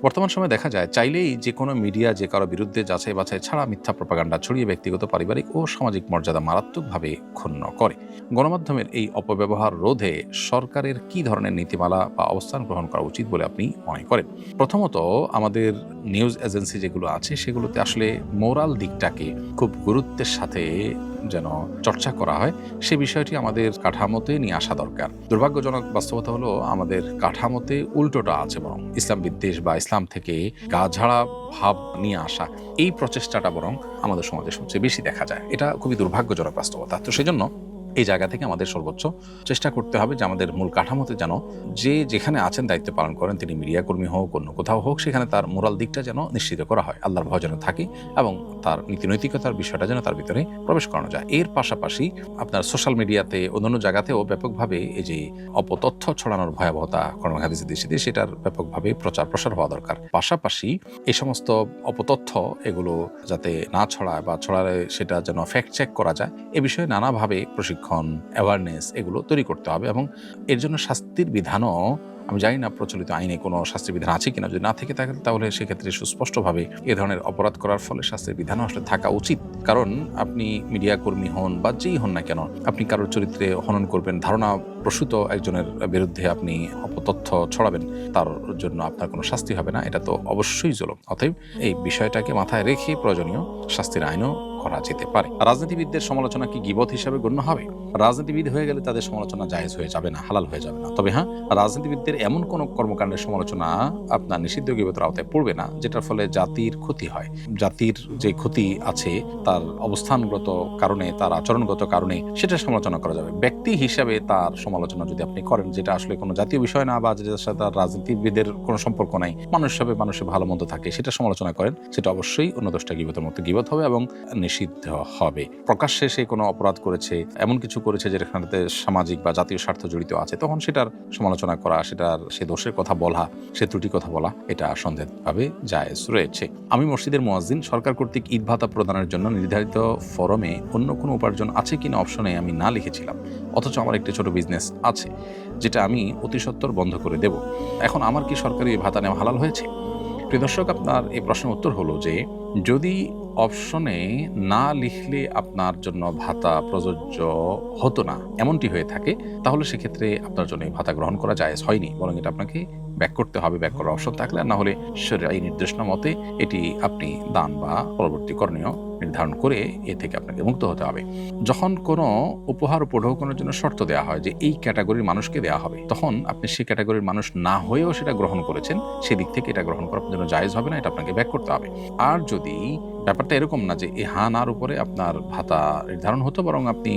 বর্তমান সময়ে দেখা যায় চাইলেই যে কোনো মিডিয়া যে কারো বিরুদ্ধে যাচাই বাছাই ছাড়া মিথ্যা প্রপাগান্ডা ছড়িয়ে ব্যক্তিগত, পারিবারিক ও সামাজিক মর্যাদা মারাত্মকভাবে ক্ষুণ্ণ করে। গণমাধ্যমের এই অপব্যবহার রোধে সরকারের কি ধরনের নীতিমালা বা অবস্থান গ্রহণ করা উচিত বলে আপনি মনে করেন? প্রথমত, আমাদের নিউজ এজেন্সি যেগুলো আছে সেগুলোতে আসলে মোরাল দিকটাকে খুব গুরুত্বের সাথে যেন চর্চা করা হয়, সে বিষয়টি আমাদের কাঠামোতে নিয়ে আসা দরকার। দুর্ভাগ্যজনক বাস্তবতা হলো আমাদের কাঠামোতে উল্টোটা আছে, বরং ইসলাম বিদ্বেষ বা ইসলাম থেকে গা ঝাড়া ভাব নিয়ে আসা এই প্রচেষ্টাটা বরং আমাদের সমাজে সবচেয়ে বেশি দেখা যায়। এটা খুবই দুর্ভাগ্যজনক বাস্তবতা। তো সেজন্য এই জায়গা থেকে আমাদের সর্বোচ্চ চেষ্টা করতে হবে যে আমাদের মূল কাঠামোতে যেন যে যেখানে আছেন দায়িত্ব পালন করেন, তিনি মিডিয়া কর্মী হোক অন্য কোথাও হোক, সেখানে তার মোরাল দিকটা যেন নিশ্চিত করা হয়, আল্লাহর ভয় যেন থাকে এবং তার নীতিনৈতিকতার বিষয়টা যেন তার ভিতরে প্রবেশ করানো যায়। এর পাশাপাশি আপনার সোশ্যাল মিডিয়াতে অন্যান্য জায়গাতেও ব্যাপকভাবে এই যে অপতথ্য ছড়ানোর ভয়াবহতা কোরআন হাদিসে দেশে সেটার ব্যাপকভাবে প্রচার প্রসার হওয়া দরকার। পাশাপাশি এই সমস্ত অপতথ্য এগুলো যাতে না ছড়ায় বা ছড়ালে সেটা যেন ফ্যাক্ট চেক করা যায়, এ বিষয়ে নানাভাবে প্রশিক্ষণ, অ্যাওয়ারনেস এগুলো তৈরি করতে হবে এবং এর জন্য শাস্তির বিধানও, আমি জানি না প্রচলিত আইনে কোনো শাস্তির বিধান আছে কিনা, যদি না থেকে থাকে তাহলে সেক্ষেত্রে সুস্পষ্টভাবে এ ধরনের অপরাধ করার ফলে শাস্তির বিধানও আসলে থাকা উচিত। কারণ আপনি মিডিয়া কর্মী হন বা যেই হন না কেন, আপনি কারোর চরিত্রে হনন করবেন, ধারণা প্রসূত একজনের বিরুদ্ধে আপনি অপতথ্য ছড়াবেন, তার জন্য আপনার কোনো শাস্তি হবে না, এটা তো অবশ্যই জুলুম। অতএব এই বিষয়টাকে মাথায় রেখে প্রয়োজনীয় শাস্তির আইনও করা যেতে পারে। রাজনীতিবিদদের সমালোচনা কি গীবত হিসাবে গণ্য হবে? রাজনীতিবিদ হয়ে গেলে তাদের সমালোচনা জায়েজ হয়ে যাবে না, হালাল হয়ে যাবে না। তবে হ্যাঁ, রাজনীতিবিদদের এমন কোনো কর্মকাণ্ডের সমালোচনা আপনার নিষিদ্ধ গীবতের আওতায় পড়বে না যেটার ফলে জাতির ক্ষতি হয়। জাতির যে ক্ষতি আছে তার অবস্থানগত কারণে, তার আচরণগত কারণে সেটা সমালোচনা করা যাবে। ব্যক্তি হিসাবে তার সমালোচনা যদি আপনি করেন, যেটা আসলে কোনো জাতীয় বিষয় না বা যেটার সাথে তার রাজনীতিবিদের কোনো সম্পর্ক নাই, মানুষ হিসাবে মানুষের ভালো মন্দ থাকে, সেটা সমালোচনা করেন, সেটা অবশ্যই অন্য 10টা গীবতের মতো গীবত হবে এবং নিষিদ্ধ হবে। প্রকাশ্যে সে কোনো অপরাধ করেছে, এমন কিছু করেছে যেখানে সামাজিক বা জাতীয় স্বার্থ জড়িত আছে, তখন সেটার সমালোচনা করা, সেটার সে দোষের কথা বলা, সে ত্রুটি কথা বলা, এটা সন্দেহভাবে জায়েজ রয়েছে। আমি মসজিদের মুয়াজ্জিন, সরকার কর্তৃক ঈদ ভাতা প্রদানের জন্য নির্ধারিত ফরমে অন্য কোনো উপার্জন আছে কিনা অপশনে আমি না লিখেছিলাম, অথচ আমার একটি ছোট বিজনেস আছে যেটা আমি অতি সত্বর বন্ধ করে দেব। এখন আমার কি সরকারি ভাতা নেওয়া হালাল হয়েছে? প্রিয় দর্শক, আপনার এই প্রশ্নের উত্তর হলো যে যদি অপশনে না লিখলে আপনার জন্য ভাতা প্রযোজ্য হতো না, এমনটি হয়ে থাকে, তাহলে সেক্ষেত্রে আপনার জন্য ভাতা গ্রহণ করা জায়েজ হয়নি, বরং এটা আপনাকে ব্যাক করতে হবে। ব্যাক করার অপশন থাকলে, আর না হলে শরীয়ী নির্দেশনা মতে এটি আপনি দান বা পরবর্তী করণীয় নির্ধারণ করে এ থেকে আপনাকে মুক্ত হতে হবে। যখন কোনো উপহার উপঢৌকনের জন্য শর্ত দেওয়া হয় যে এই ক্যাটাগরির মানুষকে দেওয়া হবে, তখন আপনি সেই ক্যাটাগরির মানুষ না হয়েও সেটা গ্রহণ করেছেন, সেদিক থেকে এটা গ্রহণ করার জন্য জায়েজ হবে না, এটা আপনাকে ব্যাক করতে হবে। আর যদি ব্যাপারটা এরকম না যে এই হা নার উপরে আপনার ভাতা নির্ধারণ হতো, বরং আপনি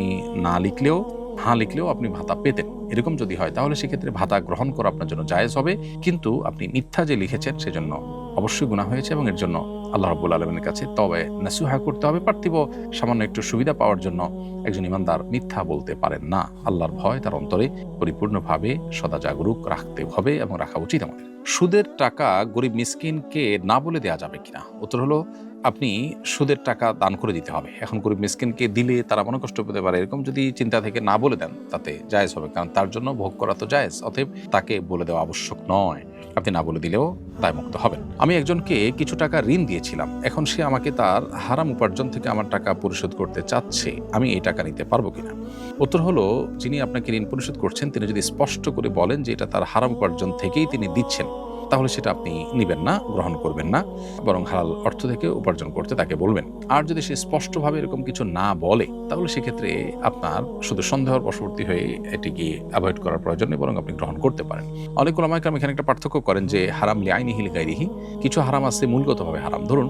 না লিখলেও হ্যাঁ লিখলেও আপনি ভাতা পেতেন, এরকম যদি হয় তাহলে সেক্ষেত্রে ভাতা গ্রহণ করা আপনার জন্য জায়েজ হবে। কিন্তু আপনি মিথ্যা যে লিখেছেন সেজন্য অবশ্যই গুনাহ হয়েছে এবং এর জন্য আল্লাহ রাব্বুল আলামিনের কাছে তওবা নাসুহা করতে হবে। পার্থিব সামান্য একটু সুবিধা পাওয়ার জন্য একজন ইমানদার মিথ্যা বলতে পারেন না। আল্লাহর ভয় তার অন্তরে পরিপূর্ণভাবে সদা জাগরুক রাখতে হবে এবং রাখা উচিত আমাদের। সুদের টাকা গরিব মিসকিনকে না বলে দেওয়া যাবে কিনা? উত্তর হলো, আপনি সুদের টাকা দান করে দিতে হবে। এখন গরিব মিসকিনকে দিলে তারা মনে কষ্ট পেতে পারে, এরকম যদি চিন্তা থেকে না বলে দেন তাতে জায়েজ হবে, কারণ তার জন্য ভোগ করা তো জায়েজ। অতএব তাকে বলে দেওয়া আবশ্যক নয়, আপনি না বলে দিলেও দায়মুক্ত হবেন। আমি একজনকে কিছু টাকা ঋণ দিয়েছিলাম, এখন সে আমাকে তার হারাম উপার্জন থেকে আমার টাকা পরিশোধ করতে চাচ্ছে, আমি এই টাকা নিতে পারবো কিনা? উত্তর হলো, যিনি আপনাকে ঋণ পরিশোধ করছেন তিনি যদি স্পষ্ট করে বলেন যে এটা তার হারাম উপার্জন থেকেই তিনি দিচ্ছেন, তাহলে সেটা আপনি নিবেন না, গ্রহণ করবেন না, বরং হালাল অর্থ থেকে উপার্জন করতে তাকে বলবেন। আর যদি সে স্পষ্টভাবে এরকম কিছু না বলে, তাহলে সেক্ষেত্রে আপনার শুধু সন্দেহের বশবর্তী হয়ে এটিকে অ্যাভয়েড করার প্রয়োজন নেই, বরং আপনি গ্রহণ করতে পারেন। অনেক উলামায়ে কেরাম এখানে একটা পার্থক্য করেন যে হারাম লিআইনিহি লিগাইরিহি, কিছু হারাম আছে মূলগতভাবে হারাম। ধরুন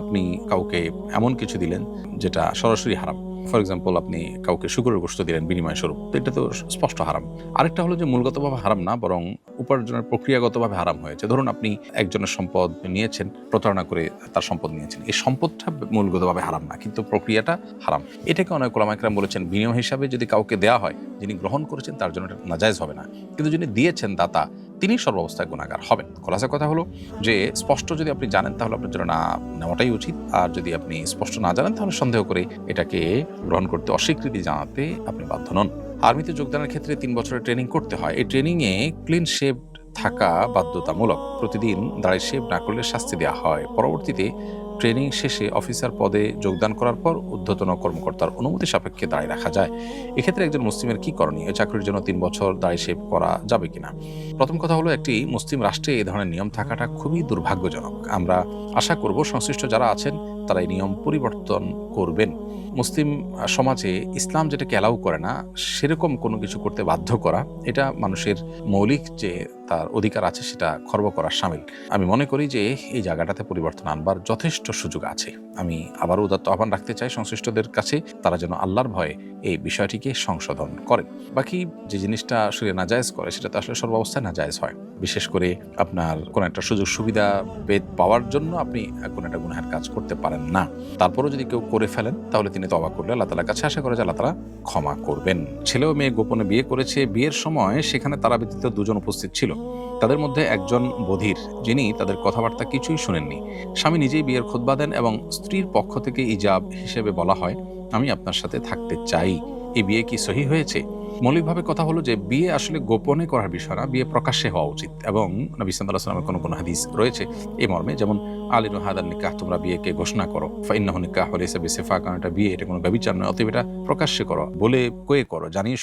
আপনি কাউকে এমন কিছু দিলেন যেটা সরাসরি হারাম, ফর এক্সাম্পল আপনি কাউকে শুকরের গোশত দিলেন বিনিময় স্বরূপ, তো এটা তো স্পষ্ট হারাম। আরেকটা হলো যে মূলগতভাবে হারাম না, বরং উপার্জনের প্রক্রিয়াগতভাবে হারাম হয়েছে। ধরুন আপনি একজনের সম্পদ নিয়েছেন, প্রতারণা করে তার সম্পদ নিয়েছেন, এই সম্পদটা মূলগতভাবে হারাম না, কিন্তু প্রক্রিয়াটা হারাম। এটাকে অনেক উলামায়ে কেরাম বলেছেন বিনিময় হিসাবে যদি কাউকে দেওয়া হয়, যিনি গ্রহণ করেছেন তার জন্য এটা নাজায়েজ হবে না, কিন্তু যিনি দিয়েছেন দাতা, তিনি সর্বাবস্থায় গুনাহগার হবেন। খোলাসা কথা হলো যে স্পষ্ট যদি আপনি জানেন তাহলে আপনার জন্য না নেওয়াটাই উচিত, আর যদি আপনি স্পষ্ট না জানেন তাহলে সন্দেহ করে এটাকে গ্রহণ করতে অস্বীকৃতি জানাতে আপনি বাধ্য নন। আর্মিতে যোগদানের ক্ষেত্রে 3 বছরের ট্রেনিং করতে হয়। এই ট্রেনিংয়ে ক্লিন শেভড থাকা বাধ্যতামূলক। প্রতিদিন দাড়ি শেভ না করলে শাস্তি দেওয়া হয়। পরবর্তীতে ট্রেনিং শেষে অফিসার পদে যোগদান করার পর ঊর্ধ্বতন কর্মকর্তার অনুমতি সাপেক্ষে দাড়ি রাখা যায়। এক্ষেত্রে একজন মুসলিমের কি করণীয়? এই চাকরির জন্য 3 বছর দাড়ি শেভ করা যাবে কিনা? প্রথম কথা হলো, একটি মুসলিম রাষ্ট্রে এই ধরনের নিয়ম থাকাটা খুবই দুর্ভাগ্যজনক। আমরা আশা করব সংশ্লিষ্ট যারা আছেন তারা এই নিয়ম পরিবর্তন করবেন। মুসলিম সমাজে ইসলাম যেটাকে অ্যালাউ করে না সেরকম কোনো কিছু করতে বাধ্য করা, এটা মানুষের মৌলিক যে তার অধিকার আছে সেটা খর্ব করার শামিল। আমি মনে করি যে এই জায়গাটাতে পরিবর্তন আনবার যথেষ্ট সুযোগ আছে। আমি আবারও উদাত্ত আহ্বান রাখতে চাই সংশ্লিষ্টদের কাছে, তারা যেন আল্লাহর ভয়ে এই বিষয়টিকে সংশোধন করেন। বাকি যে জিনিসটা আসলে নাজায়েজ করে সেটা তো আসলে সর্বাবস্থায় নাজায়েজ হয়। বিশেষ করে আপনার কোনো একটা সুযোগ সুবিধা পাওয়ার জন্য আপনি কোনো একটা গুনাহের কাজ করতে পারেন না। তারপরও যদি কেউ করে ফেলেন তাহলে তিনি তওবা করলে আল্লাহ তাআলার কাছে আশা করে যে আল্লাহ তাআলা ক্ষমা করবেন। ছেলে ও মেয়ে গোপনে বিয়ে করেছে। বিয়ের সময় সেখানে তারা ব্যতীত 2 জন উপস্থিত ছিল। তাদের মধ্যে একজন বধির, যিনি তাদের কথাবার্তা কিছুই শুনেননি। স্বামী নিজেই বিয়ের খুতবা দেন এবং স্ত্রীর পক্ষ থেকে ইজাব হিসেবে বলা হয়, আমি আপনার সাথে থাকতে চাই। এই বিয়ে কি সহিহ হয়েছে? মৌলিকভাবে কথা হলো যে বিয়ে আসলে গোপনে করার বিষয় না, বিয়ে প্রকাশ্যে হওয়া উচিত। এবং নবী সাল্লাল্লাহু আলাইহি ওয়াসাল্লামের কোনো হাদিস রয়েছে এই মর্মে, যেমন আলিনু হাদান নিকাহ, তোমরা বিয়েকে ঘোষণা করো, ফাইন্নাহু নিকাহু লাইসা বিসিফা, কারণ এটা বিয়ে, এটা কোনো ব্যভিচার নয়, অতএব এটা প্রকাশ্যে করো, বলে কয়ে করো, জানিয়ে